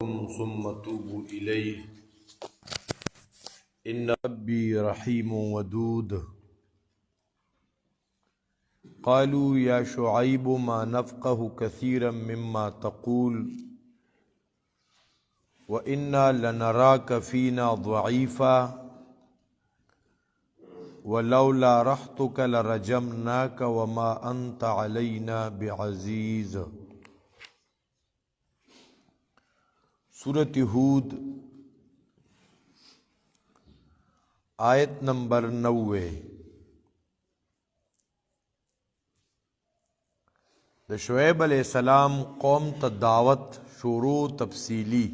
ثم توبوا إليه إن ربي رحيم ودود. قالوا يا شعيب ما نفقه كثيرا مما تقول وإنا لنراك فينا ضعيفا ولولا رحتك لرجمناك وما أنت علينا بعزيز. سورة ہود آیت نمبر 90. د شعیب علیہ السلام قوم ته دعوت شروع تفصیلی.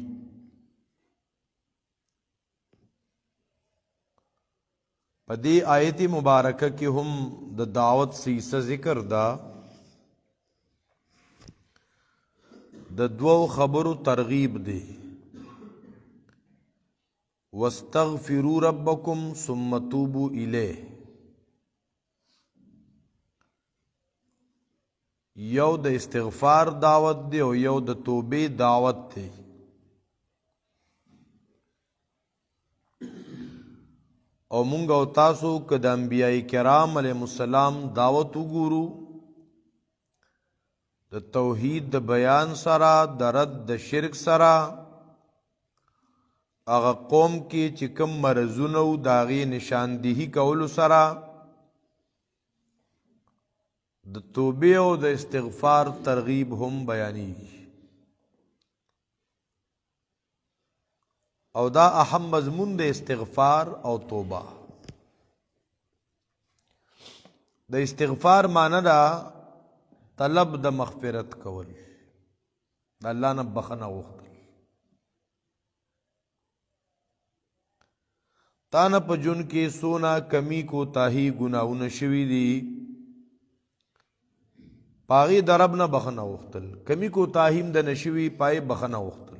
په دې آیت مبارکه کې هم د دعوت سیسه ذکر دا د دوو خبرو ترغیب دی. واستغفروا ربکم ثم توبوا الیه. یو د استغفار دعوت دی او یو د توبې دعوت دی. او مونږ او تاسو که د انبیاء کرام علیهم السلام دعوت وګورو د توحید د بیان سره د رد د شرک سره هغه قوم کې چې کوم مرضونه او د هغې نشاندهي کولو سره د توبې او د استغفار ترغیب هم بیانېږي. او دا اهم مضمون د استغفار او توبه. د استغفار معنی دا طلب د مغفرت کول، د الله نه بخښنه غوښتل. تا نه په ژوند کې څونه کمی کوتاهي ګناهونه شوي دي، په هغې د رب نه بخښنه غوښتل. کمی کوتاهي هم د نه شوي، په هغې بخښنه غوښتل.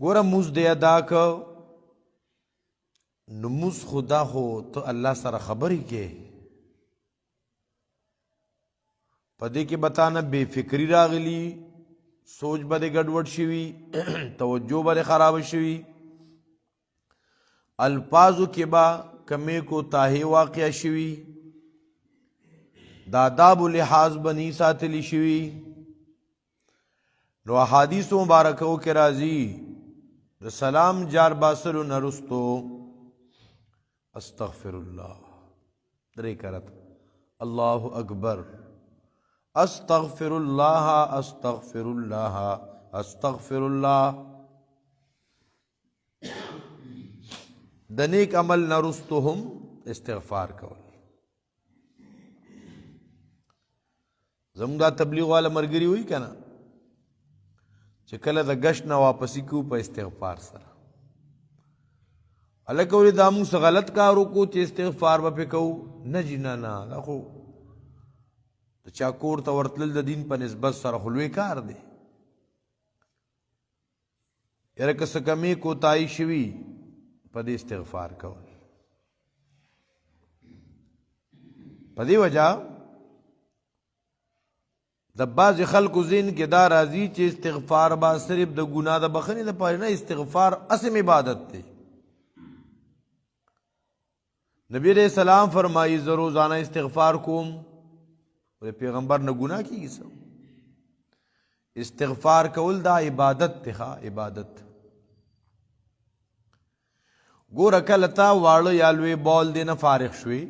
ګوره مونځ دی ادا که نو مونځ خدا خو ته الله سره خبرې کې، په دې کې به تا نه بې فکري راغلي، سوچ به دې ګډوډ شوي، توجه به دې خرابه شوي، الفاظو کې به کمی کوتاهي واقع شوي، د آدابو لحاظ به نی ساتلی شوي. نو احادیثو مبارکو کې راځي د سلام جار باسلو نه رستو استغفر الله 3 کرت، الله اکبر، استغفر الله استغفر الله استغفر الله. د نیک عمل نه رستو هم استغفار کول. زموږ دا تبلیغ والا ملګري وایي که نه چې کله د ګشت نه واپسي کوو په استغفار سره، هلکه ولې دا موږ څه غلط کار وکړو چې استغفار به پې کوو؟ نه جي نه نه، دا خو د چا کور ته ورتلل د دین په نسبت سره خو لوی کار دی. یاره که څه کمې کوتاهي شوي په دې استغفار کول. په دې وجه د بعضې خلکو ذهن کې دا راځي چې استغفار به صرف د ګناه د بخښنې دپاره نه، استغفار اصم عبادت دی. نبی علیہ السلام فرمایي زه روزانه استغفار کوم. ولې پیغمبر نه ګناه کېږي څه؟ استغفار کول دا عبادت دی. عبادت ګوره کله تا واړه یا لوی بال دی نه فارغ شوې،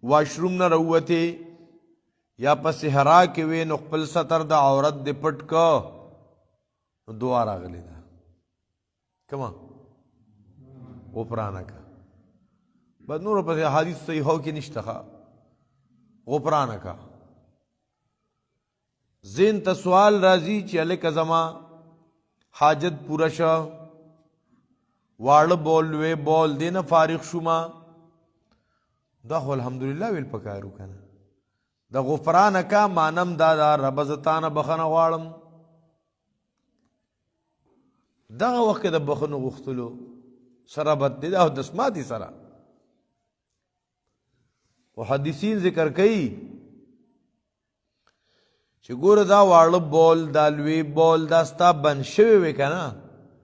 واشروم نه راووتې یا په صحرا کې وې، نو خپل ستر د عورت دې پټ که نو دعا راغلی ده کما غفرانه که. بس نور پسې حدیث صحیحو کې نشته، غفرانه که. ذهن ته سوال راځي چې هلکه زما حاجت پوره شه، واړه بول لوی بول دې نه فارغ شوما، دا خو الحمدلله ویل پکارو که نه. د غفرانه کا مانم دا دا رب زه تا نه بخښنه غواړم. دغه وخت کې د بخښنو غوښتلو سره بد دی، دا د سماعتي سره محدثین ذکر کوي چې ګوره دا واړه بول دا لوی بول دا ستا بند شوی وی که نه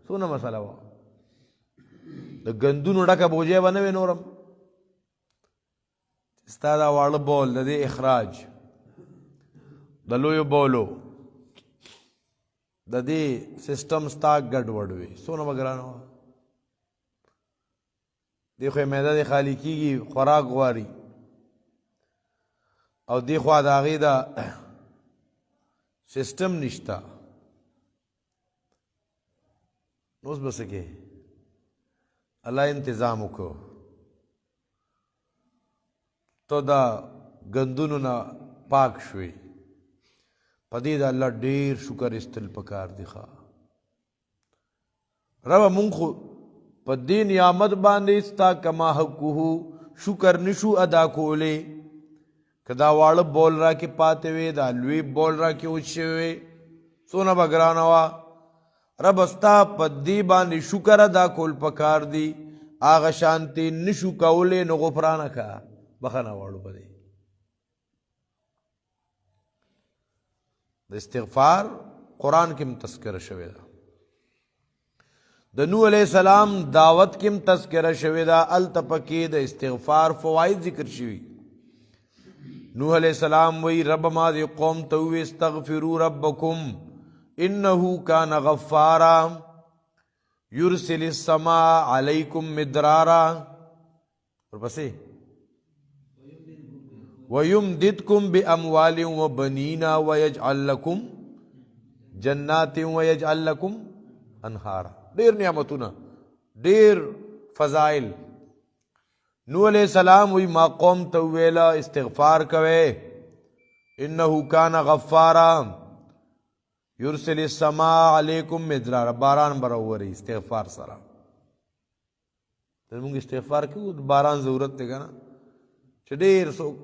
څونه مسله وه د ګندونو ډکه بوجۍ به نه وې نورم ستا دا واړه بول د دې اخراج د لویو بولو د دې سسټم ستا ګډوډ وي څونه به ګرانه وه دې خو یې معده دې خالي کېږي خوراک غواړي او دې خوا د هغې د سسٹم نشتا نوز بسکے اللہ انتظام کو تو دا گندونو نا پاک شوی پدې د الله ډیر شکر استل پکار دی ښا رب مونږ خو په دې نعمت باندې ستا کما حقه شکر نشو ادا کولې کدا واړه بول را کې پاتې وې دا لوی بول را کې وشوي څونه به ګرانه وه رب ستا په دې باندې شکر ادا کول پکار دی هغه شانتې نشو کولی نو غفرانه که بخښنه غواړو په دې د استغفار قرآن کې هم تذکره شوې ده د نوح علیہ السلام دعوت کې هم تذکره شوې ده هلته پکې د استغفار فواید ذکر شوي نوح علیہ السلام وی رب ما دی قوم توی استغفروا ربکم انه کان غفارا یرسل السماء علیکم مدرارا اور پسے وَيُمْدِدْكُمْ بِأَمْوَالٍ وَبَنِينَ وَيَجْعَلْ لَكُمْ جَنَّاتٍ وَيَجْعَلْ لَكُمْ أَنْهَارًا ډیر نعمتونه ډیر فضائل نوح علیہ السلام وی ما قوم ته ویلا استغفار کوئ انه کان غفارا یرسل السماء علیکم مدرارا باران بروري استغفار سره موږ استغفار کوو باران ضرورت دی کنه چې ډېر څوک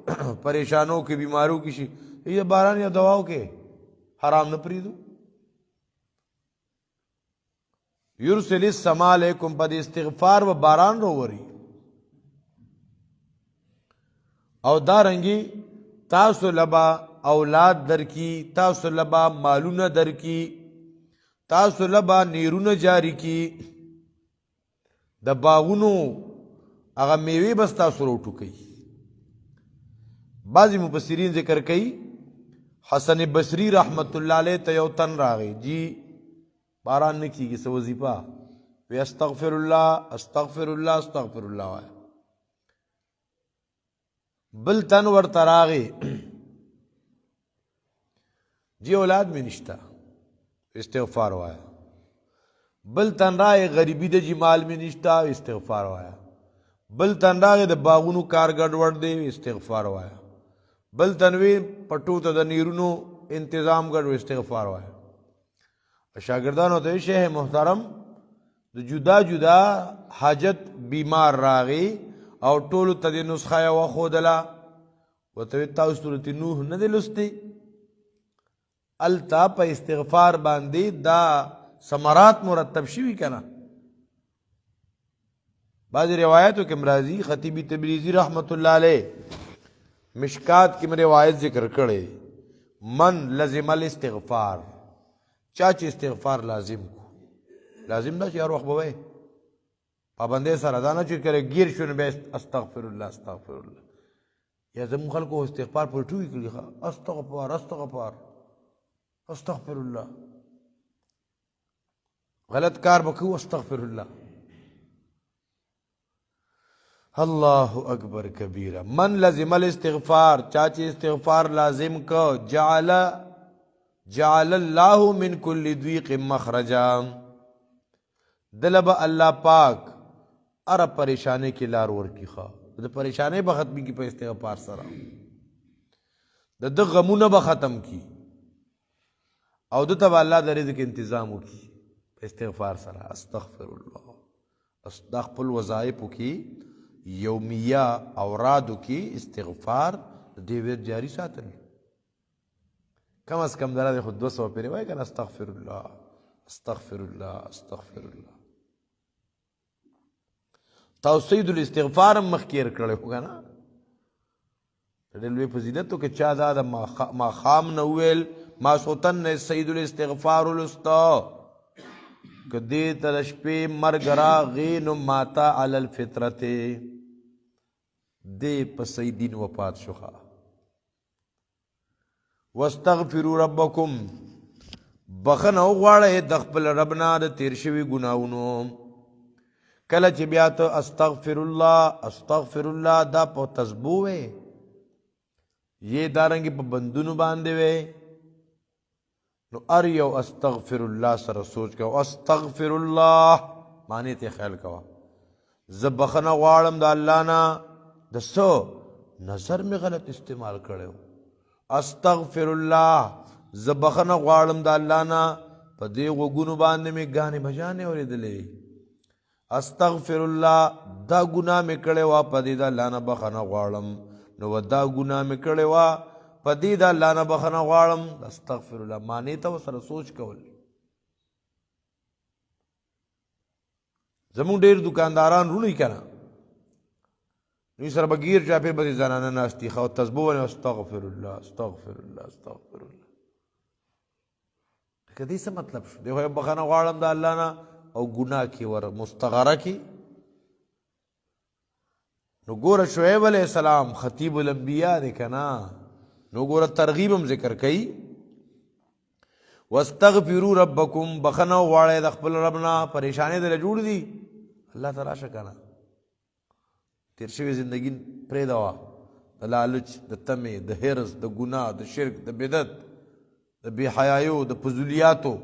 پریشانو کې بیمارو کې شي یہ باران یا دواو کې حرام نه پریدو یرسل السماء علیکم په استغفار و باران رووري او دارنګي تاسو لبا اولاد درکی تاسو لبا مالونه درکی تاسو لبا نیرونه جاری کی د باغونو هغه میوه بس تاسو روټو کوي بعضی مفسرین ذکر کوي حسن بصری رحمت الله علیه ته یو تن راغی جی باران نه کیږي سو وظیفه وی استغفر الله استغفر الله استغفر الله وای بل تن ورته راغی جی اولاد میں نشتا استغفار وایا بل تن راغی غریبی د جی مال میں نشتا استغفار وایا بل تن راغی د باغونو کار ګډوډ دی استغفار وایا بل تنوی پټو ته د نیرونو انتظام ګډ استغفار وایا شاگردانو ته شیخ محترم د جدا جدا حاجت بیمار راغی او ټولو ته د نسخه یې وښودله ورته ویل تاسو سورت نوح نه دی لوستی هلته په استغفار باندې دا ثمرات مرتب شوي که نه بعضې روایتو کې راځي خطیب تبریزي رحمت الله علیه مشکات کې روایت ذکر کړی من لزم الاستغفار چا چې استغفار لازم کو لازم دا چې هر وخت به وایي پابندې سره دا نه چې کله ګیر شو نو بیا استغفر الله استغفر الله یا زموږ خلکو استغفار پر ټوي کړي استغفار استغفار استغفر الله غلط کار به کوو استغفر الله اللہ اکبر کبیرہ من لزم الاستغفار چاچی استغفار لازم کو جعل اللہ من کل ضیق مخرجا دلب اللہ پاک ار پریشانے کی لار ورکی خواہ دا پریشانے با ختمی کی پا استغفار سرا دا غمون با ختم کی او دا تب اللہ دا رزق انتظامو کی پا استغفار سرا استغفر اللہ استغفر وظائفو کی یومیہ اورادو کی استغفار دیویر جاری ساتل کم از کم درہ دے خود 200 پیرے وائے کنا استغفر اللہ استغفر اللہ استغفر اللہ توسید الاستغفار مخکیر کرے ہوگا نا ډېر فضیلتو کې چا دا د ماښام نه وویل ماسخوتن نه سید الاستغفار ولستا که دې ته د شپې مرګ راغی نو ماته علی الفطرتې دې په صحیح دین وفات شوخه. واستغفروا ربکم بخنه وغواړئ د خپل رب نه د تیر شوي ګناهونو. کله چې بیا ته استغفر الله دا په تسبو وی یہ دارنګې په بندونو باندې وی نو ار یو استغفر الله سره سوچ کوه. استغفر الله معنی ته خیال کوه زه بخنه غواړم د الله نه د څه نظر مې غلط استعمال کړی. استغفر الله زه بخنه غواړم د الله نه په دې غوږونو باندې مې ګانې بجانې اورېدلې. استغفر الله دا ګناه مې کړې وه په دې د الله نه بخنه غواړم نو دا ګناه مې کړې وه په دې د الله نه بخنه غواړم. استغفر الله معنی ته ورسره سوچ کول. زمونږ ډېر دکانداران رونی که نه نو سره به ګیر چاپې به دې زنانه ناستي ښه تسبو ونې استغفر الله استغفر الله استغفر الله. که دې څه مطلب شو؟ دی خو بخنه غواړم د الله نه او ګناه کې ور مستغره کې. نو ګوره شعیب علیہ السلام خطیب الانبیاء دی که نه نو ګوره ترغیب هم ذکر کوي. واستغفروا ربکم بخنه وغواړئ د خپل رب نه پریشانۍ دله جوړ دي الله ته راشه که نه تیر شوې زندګي پرېږده وه د لالچ د تمې د حرص د ګناه د شرک د بدعت د بې حیایو د فضولیاتو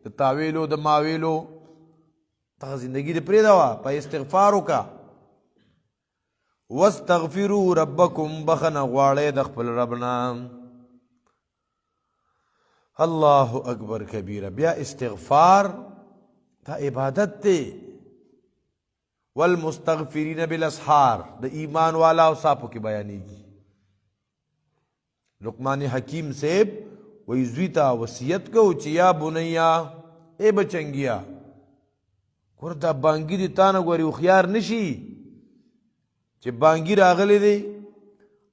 د تاویلو د ماویلو دغه زندګي دې پرېږده وه په استغفار وکړه. واستغفروا ربکم بخنه غواړئ د خپل رب نه. الله اکبر کبیره. بیا استغفار دا عبادت دی. والمستغفرین بالاسحار د ایمان والا او صافو کې بیانېږي. لقمان حکیم صاحب وی زوی ته وصیت کو چې یا بنیا ای بچنګیا ګوره دا بانګي دې تا نه ګورې هوښیار نشي چې بانګي راغلی دی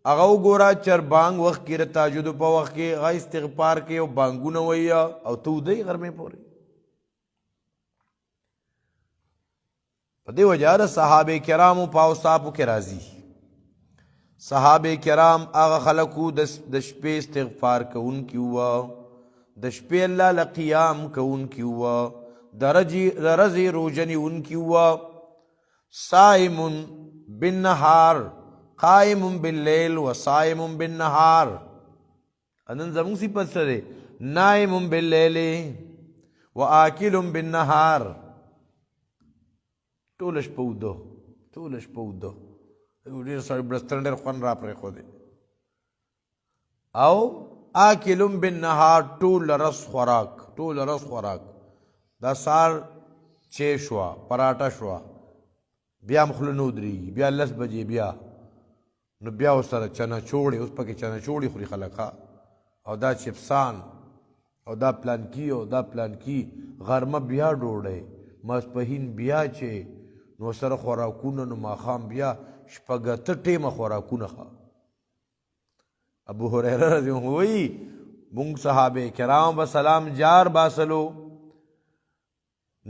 هغه وګوره چربانګ وخت کې د تهجدو په وخت کې هغه استغفار کوي او بانګونه وایي او ته ودی غرمې پورې. په دې وجه د صحابه کرامو په اوصافو کې راځي. صحابه کرام هغه خلکو د شپې استغفار کوونکي وه د شپې الله له قیام کوونکي وه د ورځې روژه نیونکي وه. صائم بالنهار قائم باللیل و صائم بالنهار. نن زموږ صفت څه دی؟ نائم باللیل و آکل بالنهار. ټوله شپه اوده ټوله شپه اوده ډېر سړی بړستن ډېر خوند را پرېښودی او آکل بالنهار ټوله رس خوراک دا سهار چای شوه پراټه شوه بیا هم خوله نه ودرېږي بیا 10 بجې بیا نو بیا ورسره چنه چوړې اوس پکې چنه چوړې خوري خلک او دا چپسان او دا پلانکي او دا پلانکي غرمه بیا ډوډۍ ماسپښین بیا چې نو سره خوراکونه نو ماښام بیا شپږ اته ټیمه خوراکونه ښه. ابو هریره رضی الله عنه وایي مونږ صحابه کرام به سلام جار باسلو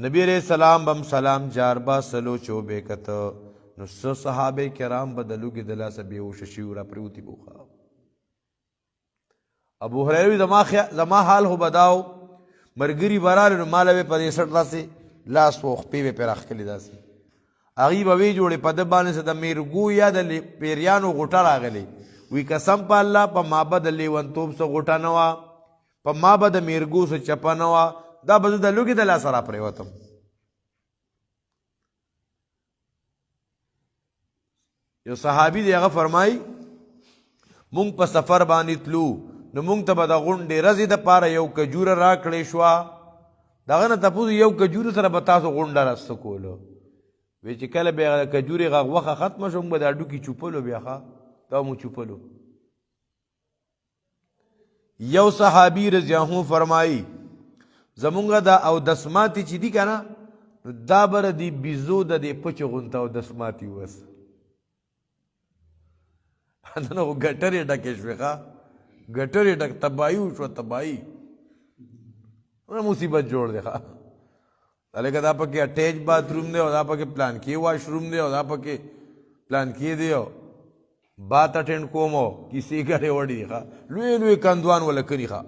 نبی علیہ السلام بم سلام جار باسلو چې وبېکته نو څه صحابه کرام به د لوږې د لاسه بېهوشه شوي را پرېوتي بوخه. ابو هریره زما حال خو بداو مرګري به راغلې نو ما له به په دې سټ داسې لاس و خپې به پرې راښکلې داسې هغې به ویې جوړې په ده باندې څه د میرګو یا د پیریانو غوټه راغلی وی قسم په الله په ما به د لیونتوب څه غوټه نه وه په ما به د میرګو څه چپه نه وه دا به زه د لوږې د لاسه را پرېوتم. یو صحابي دی هغه فرمایي مونږ په سفر باندې تلو نو مونږ ته به د غونډې ورځې دپاره یو کجوره راکړې شوه دغه نه تپوس یو کجورې سره به تاسو غونډه رس څه کولو وی چې کله بیا کجورې غوښه ختمه شوه موږ به دا ډوکي چوپلو بیا ښه دا مو چوپلو. یو صحابي رضی الله عنه فرمایي زمونږ دا اودس ماتې چې دي که نه نو دا به د بیزو د دې پچو غونته اودس ماتې وس دنه ګټرې ډکې شوې ښه ګټرې ډک تباهي وشوه تباهي مصیبت جوړ دی ښه لکه دا پکې اٹیچ باتروم دی او دا پکې پلان کې واش روم دی او دا پکې پلان کې دی او بات اٹینډ کوم او کسی ګړې وړي ښه لوی لوی کندوان ولا کړي ښه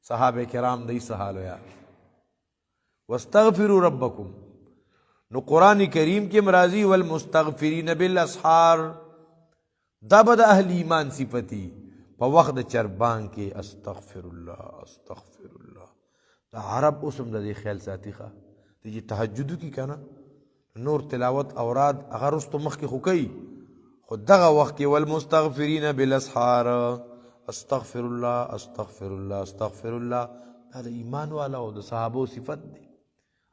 صحابه کرام دای سهال یا واستغفروا ربکم نو قرآن کریم کې مرازی والمستغفرین بالاسحار دا به د اهل ایمان صفتی په وخت د چربان کې استغفر الله دا عرب اوسم د دې خیال ساتي ښه چې تهجد کی کنه نور تلاوت اوراد هغه رستو مخ کې خو کوي خو دغه وخت کې والمستغفرین بالاسحار استغفر الله دا د ایمان والا او د صحابو صفت دی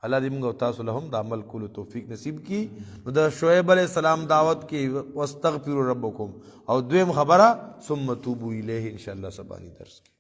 الله دې موږ او تاسو له هم د عمل کولو توفیق نصیب کی نو د شعیب علیہ السلام دعوت کې واستغفروا ربکم او دویم خبره ثم توبوا الیه ان شاء الله سبانی درس کی